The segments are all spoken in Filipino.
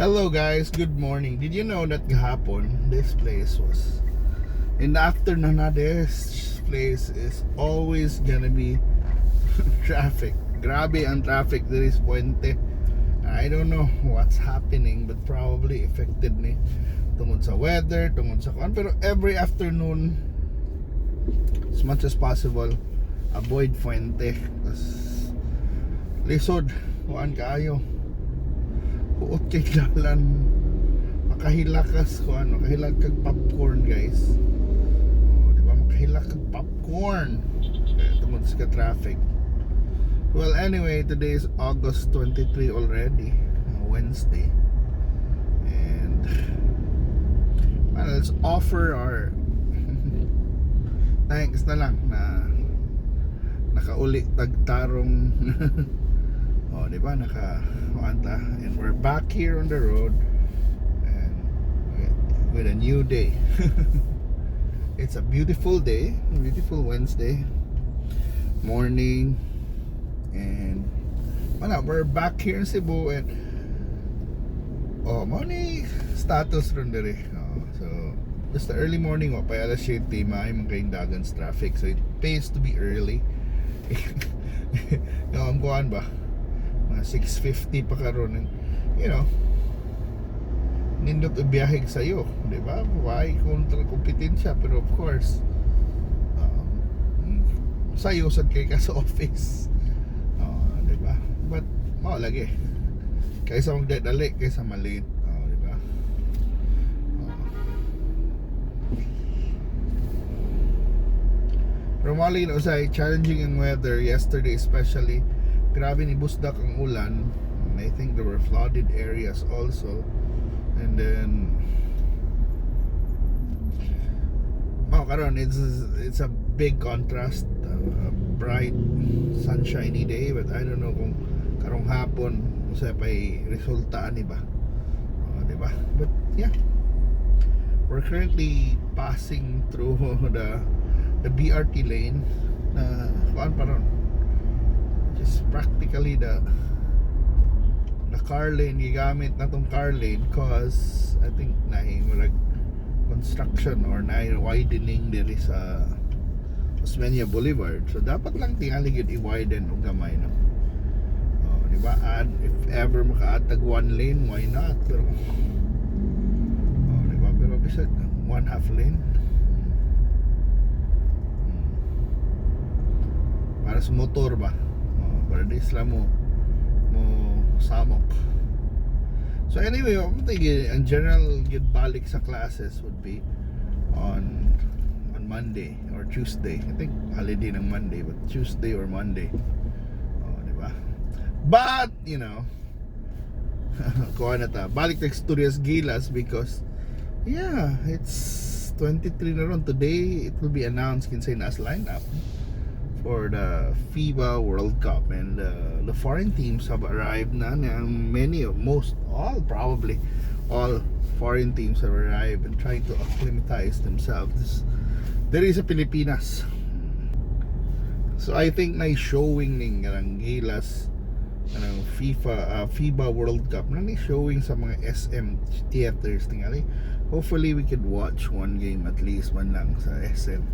Hello guys, good morning. Did you know that gahapon this place was in the afternoon na this place is always gonna be traffic. Grabe ang traffic there is Puente. I don't know what's happening but probably affected ni tungod sa weather, tungod sa kuan, pero every afternoon as much as possible avoid Puente kasi lisod kuan kaayo. Uot kay dalan makahilakas ko makahilag kag popcorn guys. Di ba makahilag kag popcorn tungod sa traffic. Well anyway, today is August 23 already, Wednesday, and let's offer our thanks na lang na nakauli tagtarong oh, di ba naka-anta, and we're back here on the road and with a new day. It's a beautiful day, a beautiful Wednesday morning, and we're back here in Cebu, and money status ron dere. So just the early morning pa alas 7 may mga dagan's traffic, so it pays to be early. Ang kuan ba 6:50 pa karon, you know, nindot ibiyahig sa'yo, di ba? Why kontra kompetensya, pero of course sa'yo sad kay ka sa office, di ba? But mao lagi kaysa magdadali kaysa malate, di ba? Pero mali na usay challenging ang weather yesterday, especially grabe ni busdak ang ulan, and I think there were flooded areas also, and then karon it's a big contrast, a bright sunshiny day, but I don't know kung karong hapon usay pay resulta ani ba, di ba? But yeah, we're currently passing through the BRT lane na kuan pa ron. Just practically the car lane gigamit na tong car lane cause I think nahi like construction or nahi widening diri sa Osmeña Boulevard, so dapat lang tingali gid i-widen og gamay, no? Di ba? And if ever makaatag one lane, why not? Pero di ba? Pero bisag one half lane para sa motor ba, para di sila mo samok. So anyway, ang general good balik sa classes would be on Monday or Tuesday. I think holiday ng Monday, but Tuesday or Monday, di ba? But you know, kuha na ta balik ta Studios Gilas because yeah, it's 23 na ron today. It will be announced kinsay nas lineup for the FIBA World Cup, and the foreign teams have arrived na. Probably all foreign teams have arrived and trying to acclimatize themselves. There is a Pilipinas, so I think na showing ning Gilas FIBA World Cup na showing sa mga SM theaters tingali. Hopefully we could watch one game at least man lang sa SM.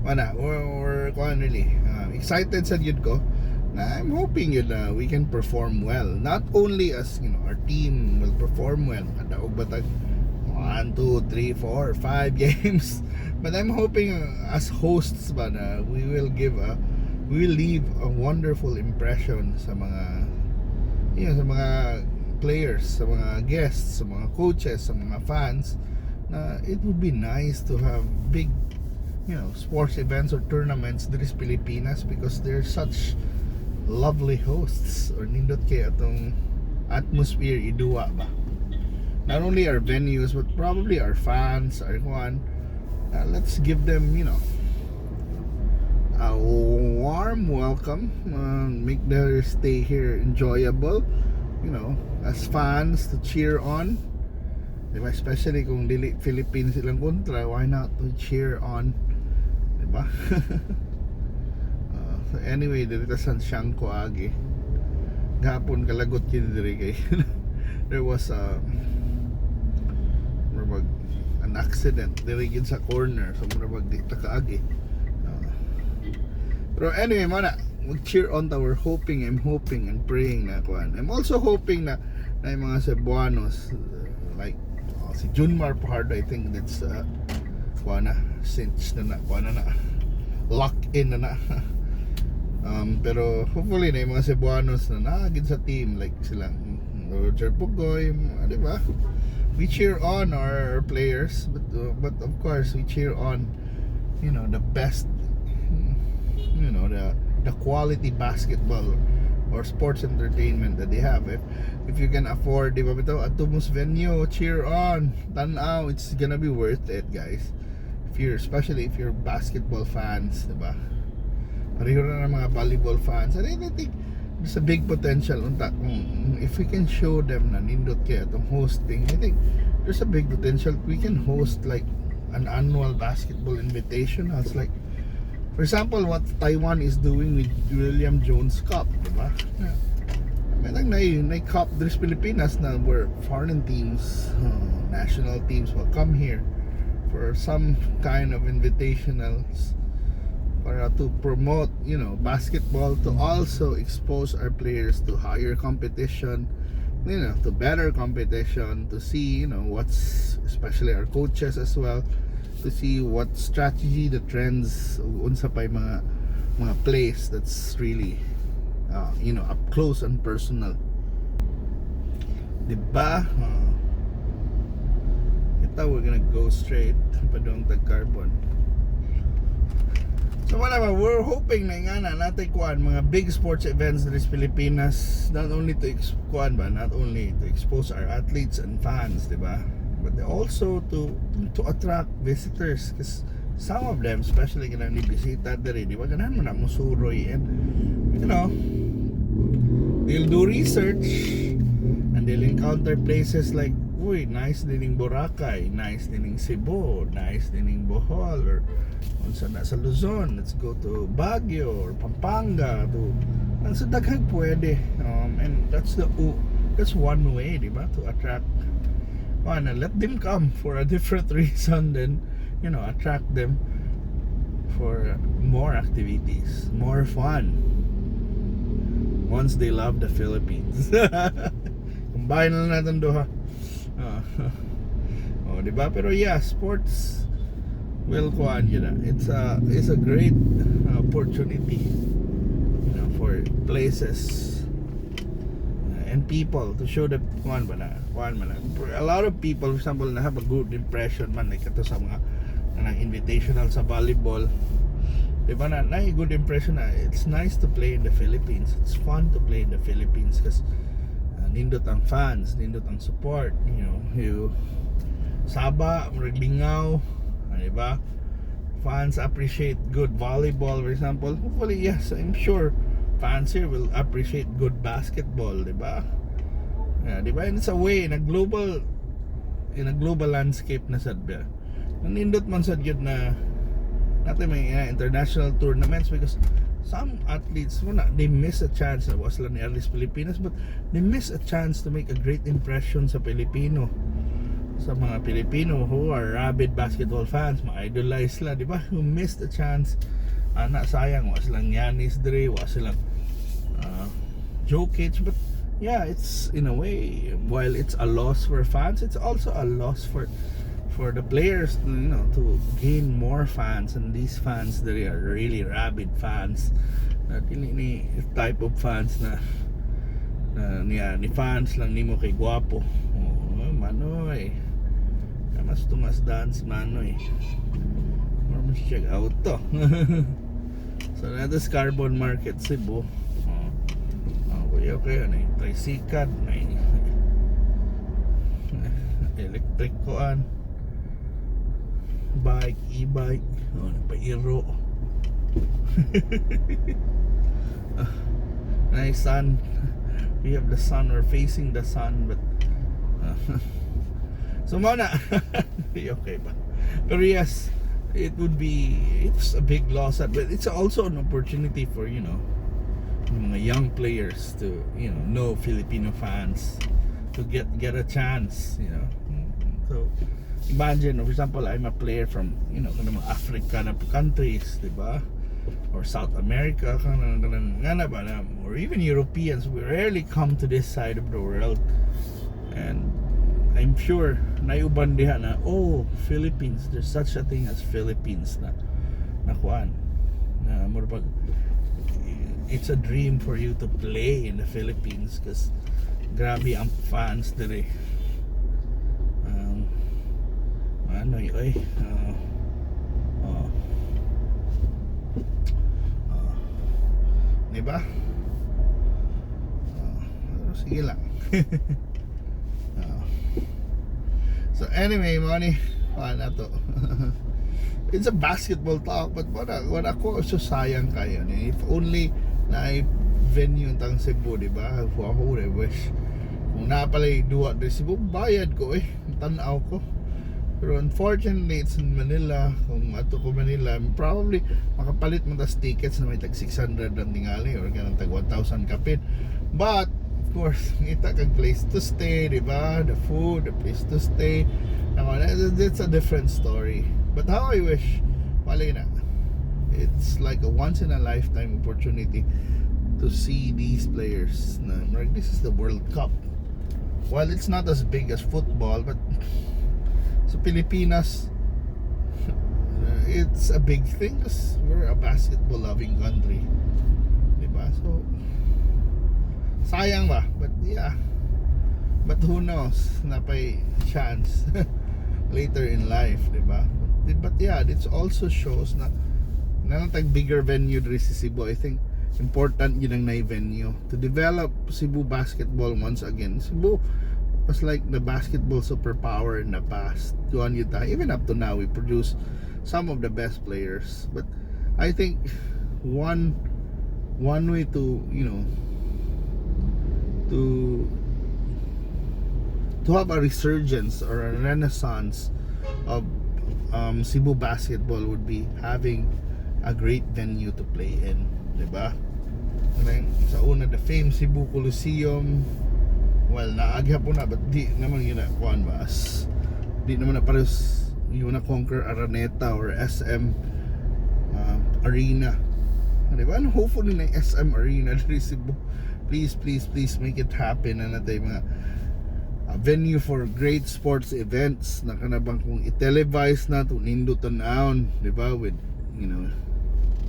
We're really excited sa yun ko na I'm hoping yun we can perform well, not only as you know our team will perform well kadaog batag 1, 2, 3, 4, 5 games, but I'm hoping as hosts ba na we will leave a wonderful impression sa mga sa mga players, sa mga guests, sa mga coaches, sa mga fans, na it would be nice to have big sports events or tournaments there is Pilipinas, because they're such lovely hosts, or nindot kay atong atmosphere iduwa ba, not only our venues but probably our fans, our kuan. Let's give them a warm welcome, make their stay here enjoyable, as fans to cheer on, diba? Especially kung dili Philippine silang kontra, why not to cheer on, diba? So anyway, dito sa Siyangko agi gapon kalagot yun diri kay there was an accident diri gid sa corner, so murag di ta kaagi. Pero anyway, mana mag-cheer on ta. I'm hoping and praying na kuan. I'm also hoping na yung mga Cebuanos like si June Mar Fajardo, I think that's kuan na cinch na kuan na lock in na. Pero hopefully na yung mga Cebuanos na naagid sa team like silang RR Pogoy, di ba? We cheer on our players, but of course we cheer on, you know, the best, you know, the quality basketball or sports entertainment that they have. If you can afford, di ba bitaw, Atumus venue, cheer on, tanaw, it's gonna be worth it, guys. Especially if you're basketball fans, di ba? Pareho na ng mga volleyball fans. And I think there's a big potential unta kung if we can show them na nindot kaya itong hosting. I think there's a big potential we can host like an annual basketball invitation. It's like, for example, what Taiwan is doing with William Jones Cup, diba? Yeah. May lang na cup Gilas Pilipinas na where foreign teams, national teams will come here for some kind of invitationals para to promote, you know, basketball, to also expose our players to higher competition, you know, to better competition, to see, you know, what's, especially our coaches as well, to see what strategy, the trends, unsa pa mga plays that's really you know, up close and personal, diba? Ito, we're gonna go straight padong tag-carbon. So wala ba, we're hoping na nga na natin kuan mga big sports events in the Pilipinas, not only to not only to expose our athletes and fans, diba, but also to attract visitors, because some of them, especially kanang ni bisita diri, di ba, ganahan mo na musuroy, and you know, they'll do research and they'll encounter places like, uy, nice dining Boracay, nice dining Cebu, nice dining Bohol, or unsa na sa Luzon, let's go to Baguio or Pampanga, to so daghang pwede, and that's one way, di ba, to attract, and let them come for a different reason, then, you know, attract them for more activities, more fun, once they love the Philippines. Combine na natin doha. Oh, di ba? Pero yeah, sports will kuan yun na. It's a great opportunity, you know, for places and people to show the kuan ba na. A lot of people, for example, na have a good impression man, like ito sa mga invitational sa volleyball, di ba, na good impression na it's nice to play in the Philippines. It's fun to play in the Philippines because nindot ang fans, nindot ang support, you know, Saba, Muraglingaw, di ba? Fans appreciate good volleyball, for example. Hopefully, yes, I'm sure fans here will appreciate good basketball, di ba? Yeah, di ba? And it's a way in a global landscape na sad ba. Nindot man sad yun na natin may international tournaments, because some athletes, they miss a chance. Na was lang ni Gilas Pilipinas, but they miss a chance to make a great impression sa Pilipino, sa mga Pilipino who are rabid basketball fans, ma-idolize sila, di ba? Who missed a chance. Sayang, was lang Giannis Dre, was lang Jokic. But yeah, it's in a way, while it's a loss for fans, it's also a loss for the players, you know, to gain more fans. And these fans, they are really rabid fans, na ni type of fans na ni fans lang nimo kay guwapo. Manoy, mas tumas dance Manoy, or mas check out to. So that's carbon market Cebu. Okay, ano yung tricycad, may electric koan, bike, e-bike, nagpa-iro. Nice sun. We have the sun, we're facing the sun, but so muna. Okay ba? Pero yes, it's a big loss, but it's also an opportunity for, you know, yung mga young players to know Filipino fans, to get a chance, so imagine, for example, I'm a player from mga African countries, diba, or South America, or even Europeans. We rarely come to this side of the world, and I'm sure naiuban diha na, oh, Philippines, there's such a thing as Philippines na kuan na murag, it's a dream for you to play in the Philippines because grabe ang fans dire. Ano yun, diba? Sige lang. So anyway, money, na to. It's a basketball talk, but wala ko so sayang kayo. If only na venue tang Cebu, diba? Ako wish kung napalay duwa de Cebu, bayad ko tanaw ko. Pero unfortunately, it's in Manila. Kung ato ko Manila, probably makapalit mo tas tickets na may tag 600 ang tingali or ganang tag 1,000 kapit. But of course, kita kag place to stay, diba? The food, the place to stay. It's a different story. But how I wish, wala na. It's like a once in a lifetime opportunity to see these players. This is the World Cup. Well, it's not as big as football, but so Pilipinas, it's a big thing because we're a basketball loving country, diba? So sayang ba? But yeah, but who knows, napay chance later in life, diba? But yeah, it also shows na tag bigger venue diri sa Cebu. I think important yun ang venue to develop Cebu basketball once again. Cebu was like the basketball superpower in the past. Even up to now, we produce some of the best players. But I think one way to to have a resurgence or a renaissance of Cebu basketball would be having a great venue to play in, diba? Sa una, the famed Cebu Coliseum. Well, naagya po na, but di naman ginakuan ba? Di naman na pares yung na-conquer Araneta or SM Arena, diba? And hopefully na SM Arena diri Cebu. Please make it happen na natay mga venue for great sports events na kanabang kung i-televise na to nindo tanawon, diba? With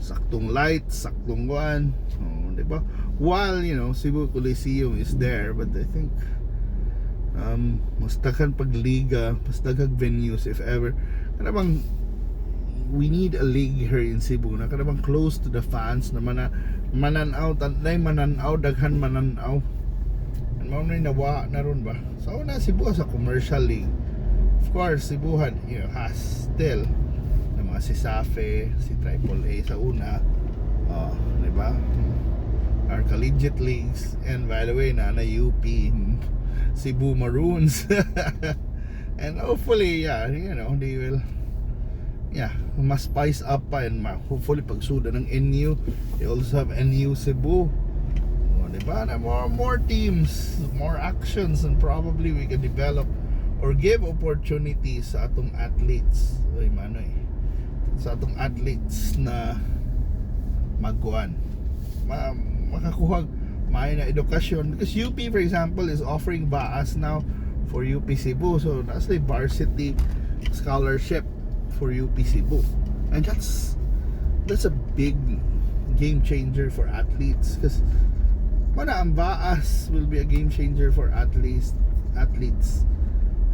saktong lights, saktong kuan, diba? While Cebu Coliseum is there, but I think mas daghan pagliga, mas daghang venues if ever. Kanabang we need a league here in Cebu na kanabang close to the fans na mananaw, daghan mananaw. And mao na nawa na ron ba? So na Cebu sa commercial league. Of course, Cebu had has still na mga si Safe, si Triple A sa una, diba? Our collegiate leagues, and by the way na UP Cebu Maroons. And hopefully they will mas spice up pa, and hopefully pagsuda ng NU, they also have NU Cebu, diba, na more teams, more actions, and probably we can develop or give opportunities sa atong athletes sa atong athletes na magkuhan, makakuha may na edukasyon, because UP for example is offering baas now for UP Cebu, so that's the varsity scholarship for UP Cebu, and that's a big game changer for athletes, because ang baas will be a game changer for athletes,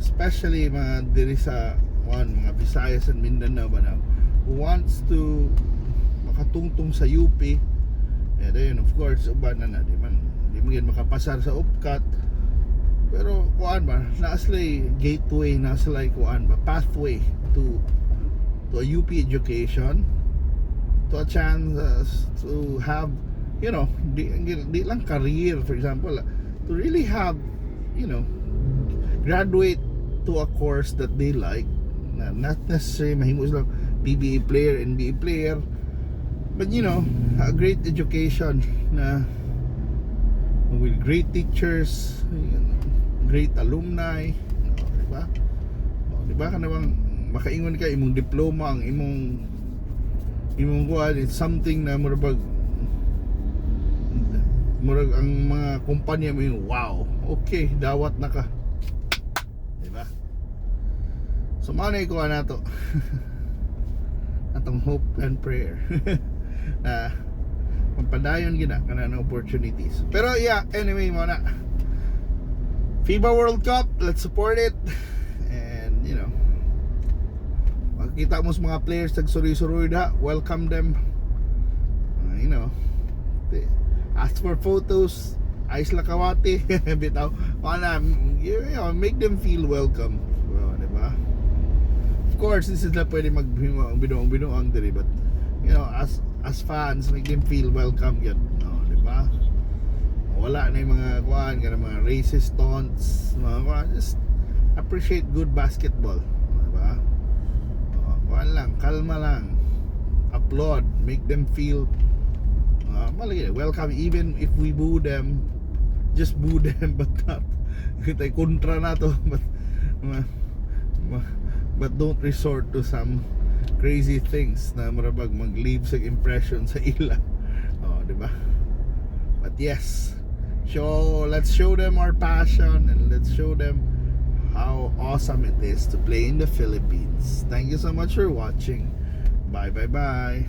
especially mga diri sa mga Visayas and Mindanao ba na who wants to makatungtong sa UP. And then of course uban na di man makapasar sa UPCAT, pero kuan ba naslay gateway, naslay kuan ba pathway to a UP education, to a chance to have di lang career, for example, to really have graduate to a course that they like, not necessarily mahimo lang PBA player, NBA player, But you know, a great education na with great teachers, great alumni, di ba? Di ba ka namang makaingon ka imong diploma, ang imong kuan, it's something na murag ang mga kumpanya mo yung wow, okay, dawat na ka, di ba? So manay ko na to atong hope and prayer na padayon gina kana na opportunities. Pero yeah, anyway mo na, FIBA World Cup, let's support it. And you know, makikita mo sa mga players tagsuri-suri da, welcome them. You know, ask for photos, ayos lakawati. Bitaw mana, you know, make them feel welcome, di ba? Of course, this is not pwede magbinuang diri, but you know, as fans, make them feel welcome yun, no, di ba? Wala na yung mga kuan, mga racist taunts, mga kuan, just appreciate good basketball, di ba? Kuan lang, kalma lang, applaud, make them feel welcome. Even if we boo them, just boo them, but not kita kontra na to, but don't resort to some crazy things na marabag mag-leave sa impression sa ila, di ba? But yes, let's show them our passion, and let's show them how awesome it is to play in the Philippines. Thank you so much for watching. Bye.